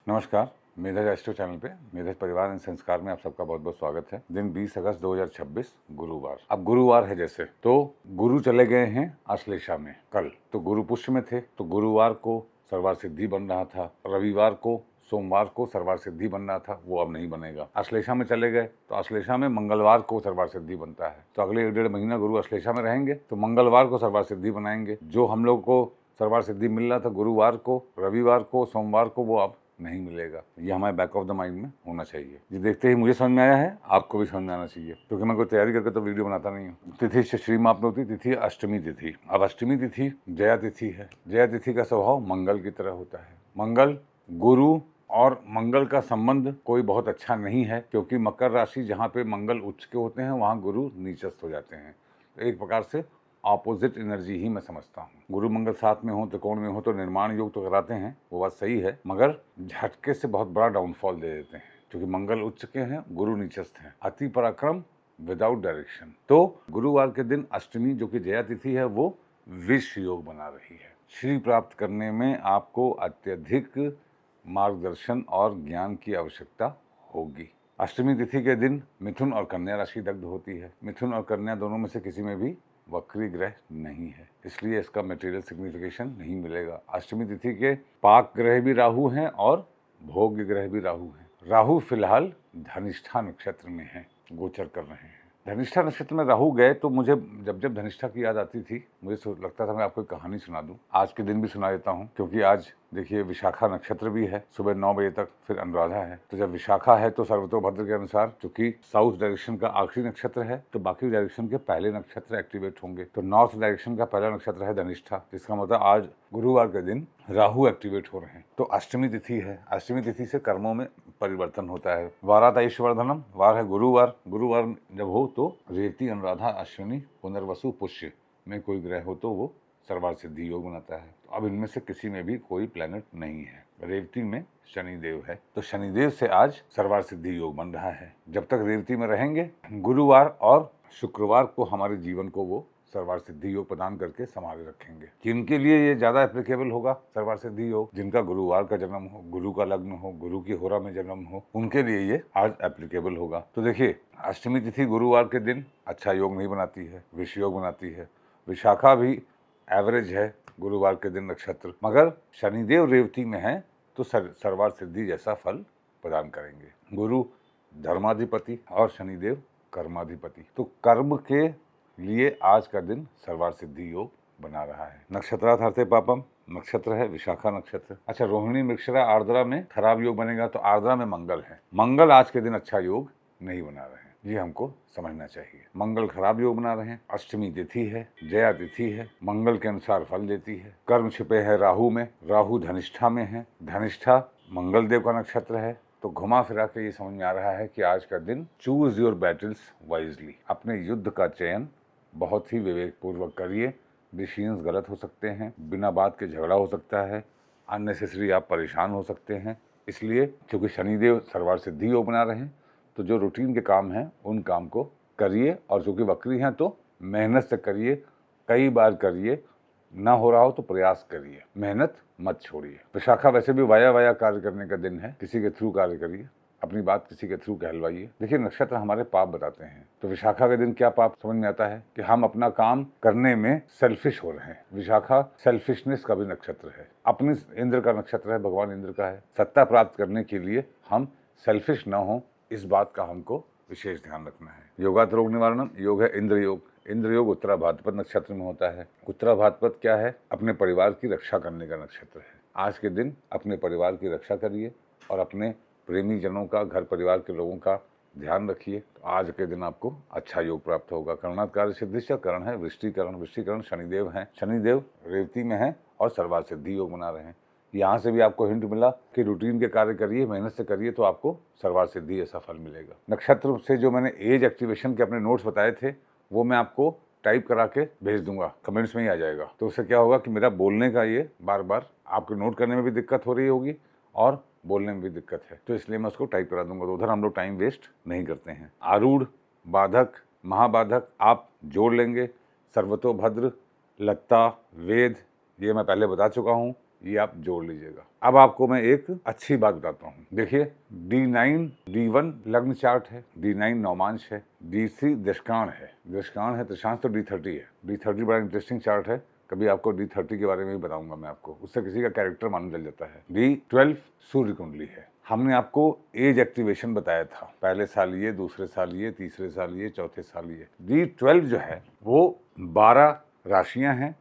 नमस्कार, मेधज astro channel पे मेधज परिवार एंड संस्कार में आप सबका बहुत बहुत स्वागत है। दिन 20 अगस्त 2026 गुरुवार। अब गुरुवार है जैसे तो गुरु चले गए हैं आश्लेषा में। कल तो गुरु पुष्य में थे, तो गुरुवार को सर्वार सिद्धि बन रहा था, रविवार को सोमवार को सर्वार सिद्धि बन रहा था, वो अब नहीं बनेगा। आश्लेषा में चले गए तो आश्लेषा में मंगलवार को सर्वार सिद्धि बनता है, तो अगले 1.5 महीना गुरु आश्लेषा में रहेंगे तो मंगलवार को सर्वार सिद्धि बनाएंगे। जो हम लोग को सर्वार सिद्धि मिल रहा था गुरुवार को, रविवार को, सोमवार को, वो अब नहीं मिलेगा। ये हमारे बैक ऑफ द माइंड में होना चाहिए। ये देखते ही मुझे समझ में आया है, आपको भी समझ में आना चाहिए, क्योंकि मैं कोई तैयारी करके तो वीडियो बनाता नहीं हूँ। तिथि श्री मापनोती तिथि अष्टमी तिथि। अब अष्टमी तिथि जया तिथि है। जया तिथि का स्वभाव मंगल की तरह होता है। मंगल, गुरु और मंगल का संबंध कोई बहुत अच्छा नहीं है, क्योंकि मकर राशि जहाँ पे मंगल उच्च के होते हैं वहाँ गुरु नीचस्थ हो जाते हैं। तो एक प्रकार से ऑपोजिट एनर्जी ही मैं समझता हूँ। गुरु मंगल साथ में हो, त्रिकोण में हो तो निर्माण योग तो कराते हैं, वो बात सही है, मगर झटके से बहुत बड़ा डाउनफॉल दे देते हैं, क्योंकि मंगल उच्च के हैं, गुरु नीचस्थ हैं। अति पराक्रम विदाउट डायरेक्शन। तो गुरुवार के दिन अष्टमी जो कि जया तिथि है, वो विष योग बना रही है। श्री प्राप्त करने में आपको अत्यधिक मार्गदर्शन और ज्ञान की आवश्यकता होगी। अष्टमी तिथि के दिन मिथुन और कन्या राशि दग्ध होती है। मिथुन और कन्या दोनों में से किसी में भी वक्री ग्रह नहीं है, इसलिए इसका मटेरियल सिग्निफिकेशन नहीं मिलेगा। अष्टमी तिथि के पाक ग्रह भी राहु हैं और भोग्य ग्रह भी राहु हैं। राहु फिलहाल धनिष्ठा नक्षत्र में है, गोचर कर रहे हैं। धनिष्ठा नक्षत्र में राहु गए तो मुझे जब जब धनिष्ठा की याद आती थी, मुझे लगता था मैं आपको एक कहानी सुना दूं। आज के दिन भी सुना देता हूं, क्योंकि आज देखिए विशाखा नक्षत्र भी है, सुबह 9 बजे तक, फिर अनुराधा है। तो जब विशाखा है तो सर्वतोभद्र के अनुसार, चूंकि साउथ डायरेक्शन का आखिरी नक्षत्र है, तो बाकी डायरेक्शन के पहले नक्षत्र एक्टिवेट होंगे। तो नॉर्थ डायरेक्शन का पहला नक्षत्र है धनिष्ठा, जिसका मतलब आज गुरुवार के दिन राहु एक्टिवेट हो रहे हैं। तो अष्टमी तिथि है। अष्टमी तिथि से कर्मों में परिवर्तन होता है। वारात ऐश्वर्धनम, वार है गुरुवार। गुरुवार जब हो तो रेवती, अनुराधा, अश्विनी, पुनर्वसु, पुष्य में कोई ग्रह हो तो वो सर्वार सिद्धि योग बनाता है। तो अब इनमें से किसी में भी कोई प्लैनेट नहीं है। रेवती में शनिदेव है, तो शनिदेव से आज सर्वार सिद्धि योग बन रहा है। जब तक रेवती में रहेंगे, गुरुवार और शुक्रवार को हमारे जीवन को वो सर्वार सिद्धि योग प्रदान करके संभाले रखेंगे। जिनके लिए ये ज्यादा एप्लीकेबल होगा सर्वार सिद्धि योग, जिनका गुरुवार का जन्म हो, गुरु का लग्न हो, गुरु की होरा में जन्म हो, उनके लिए ये आज एप्लीकेबल होगा। तो देखिए, अष्टमी तिथि गुरुवार के दिन अच्छा योग नहीं बनाती है, विष योग बनाती है। विशाखा भी एवरेज है गुरुवार के दिन नक्षत्र, मगर शनिदेव रेवती में है तो सर्वार सिद्धि जैसा फल प्रदान करेंगे। गुरु धर्माधिपति और शनिदेव कर्माधिपति, तो कर्म के लिए आज का दिन सर्वार सिद्धि योग बना रहा है। नक्षत्रार्थ अर्थे पापम नक्षत्र है विशाखा नक्षत्र। अच्छा, रोहिणी, मृगशिरा, आर्द्रा में खराब योग बनेगा, तो आर्द्रा में मंगल है। मंगल आज के दिन अच्छा योग नहीं बना रहे हैं, ये हमको समझना चाहिए। मंगल खराब योग बना रहे हैं। अष्टमी तिथि है, जया तिथि है, मंगल के अनुसार फल देती है। कर्म छिपे है राहु में, राहु धनिष्ठा में है। धनिष्ठा मंगल देव का नक्षत्र है। तो घुमा फिरा के ये समझ में आ रहा है कि आज का दिन चूज योर बैटल्स वाइजली, अपने युद्ध का चयन बहुत ही विवेकपूर्वक करिए। डिसीजंस गलत हो सकते हैं, बिना बात के झगड़ा हो सकता है, अननेसेसरी आप परेशान हो सकते हैं। इसलिए क्योंकि शनिदेव सर्वार सिद्धि योग बना रहे हैं, तो जो रूटीन के काम हैं उन काम को करिए, और चूँकि वक्री हैं तो मेहनत से करिए, कई बार करिए, ना हो रहा हो तो प्रयास करिए, मेहनत मत छोड़िए। विशाखा वैसे भी वाया कार्य करने का दिन है, किसी के थ्रू कार्य करिए, अपनी बात किसी के थ्रू कहलवाइए। देखिए, नक्षत्र हमारे पाप बताते हैं, तो विशाखा के दिन क्या पाप समझ में आता है कि हम अपना काम करने में सेल्फिश हो रहे हैं। विशाखा सेल्फिशनेस का भी नक्षत्र है, अपनी इंद्र का नक्षत्र है, भगवान इंद्र का है। सत्ता प्राप्त करने के लिए हम सेल्फिश न हो, इस बात का हमको विशेष ध्यान रखना है। योगात रोग निवारणम, योग है इंद्र योग। इंद्र योग उत्तरा भाद्रपद नक्षत्र में होता है। उत्तरा भाद्रपद क्या है? अपने परिवार की रक्षा करने का नक्षत्र है। आज के दिन अपने परिवार की रक्षा करिए और अपने प्रेमी जनों का, घर परिवार के लोगों का ध्यान रखिए, तो आज के दिन आपको अच्छा योग प्राप्त होगा। करणात् कार्य सिद्धिश्च, करण है वृष्टिकरण। वृष्टिकरण शनिदेव हैं, शनिदेव रेवती में हैं और सर्वार सिद्धि योग बना रहे हैं। यहाँ से भी आपको हिंट मिला कि रूटीन के कार्य करिए, मेहनत से करिए, तो आपको सर्वार सिद्धि ऐसा फल मिलेगा। नक्षत्र से जो मैंने एज एक्टिवेशन के अपने नोट्स बताए थे, वो मैं आपको टाइप करा के भेज दूंगा, कमेंट्स में ही आ जाएगा। तो उससे क्या होगा कि मेरा बोलने का ये बार बार आपको नोट करने में भी दिक्कत हो रही होगी और बोलने में भी दिक्कत है, तो इसलिए मैं उसको टाइप करा दूंगा। तो उधर हम लोग टाइम वेस्ट नहीं करते हैं। आरूढ़, बाधक, महाबाधक आप जोड़ लेंगे। सर्वतोभद्र, लत्ता, वेद, ये मैं पहले बता चुका हूँ। ये आप जोड़ लीजिएगा। अब आपको मैं एक अच्छी बात बताता हूँ। देखिए D9 D1 लग्न चार्ट है, D9 नौमांश है, D3 दशकाण है, दशकाण है दशांश तो D30 है। D30 बड़ा इंटरेस्टिंग चार्ट है, कभी आपको D30 के बारे में भी बताऊंगा मैं आपको, उससे किसी का कैरेक्टर मालूम चल जाता है। D12 सूर्य कुंडली है। हमने आपको एज एक्टिवेशन बताया था, पहले साल ये, दूसरे साल ये, तीसरे साल ये, चौथे साल ये। D12 जो है वो 12 राशियां हैं।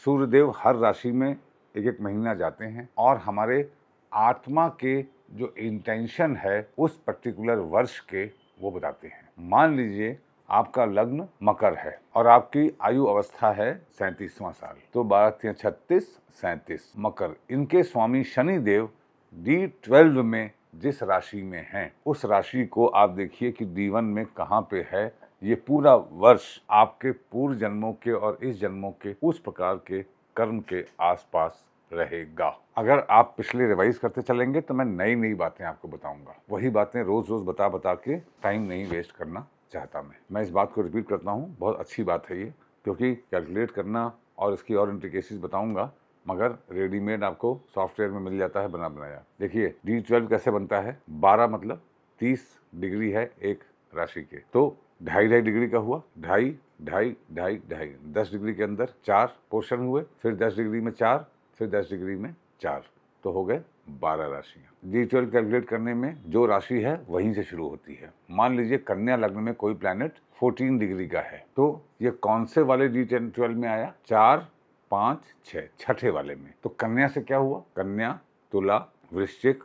सूर्यदेव हर राशि में एक एक महीना जाते हैं और हमारे आत्मा के जो इंटेंशन है उस पर्टिकुलर वर्ष के वो बताते हैं। मान लीजिए आपका लग्न मकर है और आपकी आयु अवस्था है 37वां साल, तो 12 36 37 मकर। इनके स्वामी शनि देव D12 में जिस राशि में हैं उस राशि को आप देखिए कि D1 में कहाँ पे है। ये पूरा वर्ष आपके पूर्व जन्मों के और इस जन्मों के उस प्रकार के कर्म के आसपास रहेगा। अगर आप पिछले रिवाइज करते चलेंगे तो मैं नई नई बातें आपको बताऊंगा। वही बातें रोज रोज बता बता के टाइम नहीं वेस्ट करना चाहता मैं इस बात को रिपीट करता हूँ। बहुत अच्छी बात है ये, क्योंकि कैलकुलेट करना और इसकी और इंट्रिकेसीज बताऊंगा, मगर रेडीमेड आपको सॉफ्टवेयर में मिल जाता है बना बनाया। देखिए D12 कैसे बनता है। 12 मतलब 30 डिग्री है एक राशि के, तो 2.5 डिग्री का हुआ, 2.5 2.5 2.5 2.5 10 डिग्री के अंदर 4 पोर्शन हुए, फिर 10 डिग्री में 4, फिर 10 डिग्री में 4, तो हो गए 12 राशियां। D12 कैलकुलेट करने में जो राशि है वहीं से शुरू होती है। मान लीजिए कन्या लग्न में कोई प्लैनेट 14 डिग्री का है, तो ये कौन से वाले D12 में आया, 4 5 6, छठे वाले में। तो कन्या से क्या हुआ, कन्या, तुला, वृश्चिक,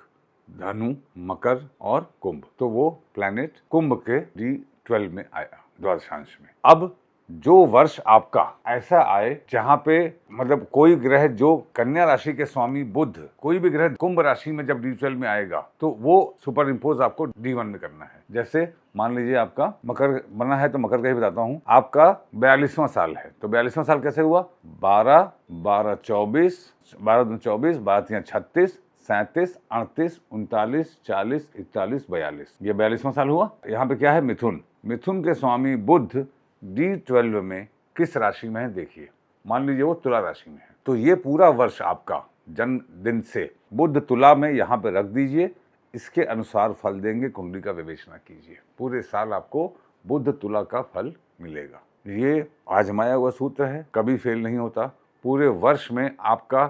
धनु, मकर और कुंभ, तो वो प्लैनेट कुंभ के D12 में आया, द्वादशांश में। अब जो वर्ष आपका ऐसा आए जहां पे मतलब कोई ग्रह जो कन्या राशि के स्वामी बुध, कोई भी ग्रह कुंभ राशि में जब D12 में आएगा तो वो सुपर इम्पोज आपको D1 में करना है। जैसे मान लीजिए आपका मकर बना है, तो मकर का ही बताता हूँ। आपका 42वां साल है, तो 42वां साल कैसे हुआ, 12 12 24 12 2 24 12 3 36 37 38 39 40 41 42, ये 42वां साल हुआ। यहाँ पे क्या है, मिथुन। मिथुन के स्वामी बुध D12 में किस राशि में है देखिए। मान लीजिए वो तुला राशि में है, तो ये पूरा वर्ष आपका जन्मदिन से बुध तुला में यहाँ पे रख दीजिए, इसके अनुसार फल देंगे, कुंडली का विवेचना कीजिए, पूरे साल आपको बुध तुला का फल मिलेगा। ये आजमाया हुआ सूत्र है, कभी फेल नहीं होता। पूरे वर्ष में आपका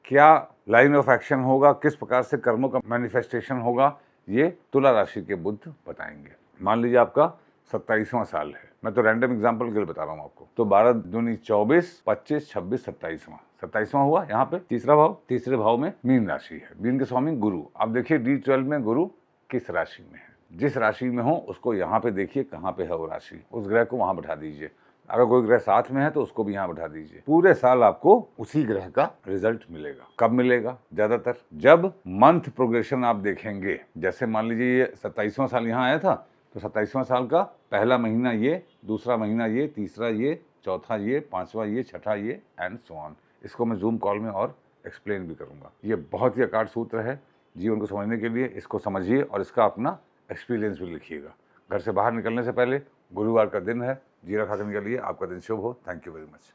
क्या लाइन ऑफ एक्शन होगा, किस प्रकार से कर्मों का मैनिफेस्टेशन होगा, ये तुला राशि के बुध बताएंगे। मान लीजिए आपका 27वां साल है, मैं तो रैंडम एग्जांपल के लिए बता रहा हूँ आपको, तो 12 दूनी 24 25 26 27वां हुआ। यहाँ पे तीसरा भाव, तीसरे भाव में मीन राशि है, मीन के स्वामी गुरु। अब देखिए D12 में गुरु किस राशि में है, जिस राशि में हो उसको यहाँ पे देखिए कहाँ पे है वो राशि, उस ग्रह को वहां बैठा दीजिए। अगर कोई ग्रह साथ में है तो उसको भी यहाँ बैठा दीजिए। पूरे साल आपको उसी ग्रह का रिजल्ट मिलेगा। कब मिलेगा, ज्यादातर जब मंथ प्रोग्रेशन आप देखेंगे। जैसे मान लीजिए ये 27वां साल यहाँ आया था, तो 27वां साल का पहला महीना ये, दूसरा महीना ये, तीसरा ये, चौथा ये, पांचवा ये, छठा ये एंड सो ऑन। इसको मैं जूम कॉल में और एक्सप्लेन भी करूंगा। ये बहुत ही अकाट सूत्र है जीवन को समझने के लिए, इसको समझिए और इसका अपना एक्सपीरियंस भी लिखिएगा। घर से बाहर निकलने से पहले गुरुवार का दिन है, जीरा खाकर निकलिए। आपका दिन शुभ हो। Thank you very much.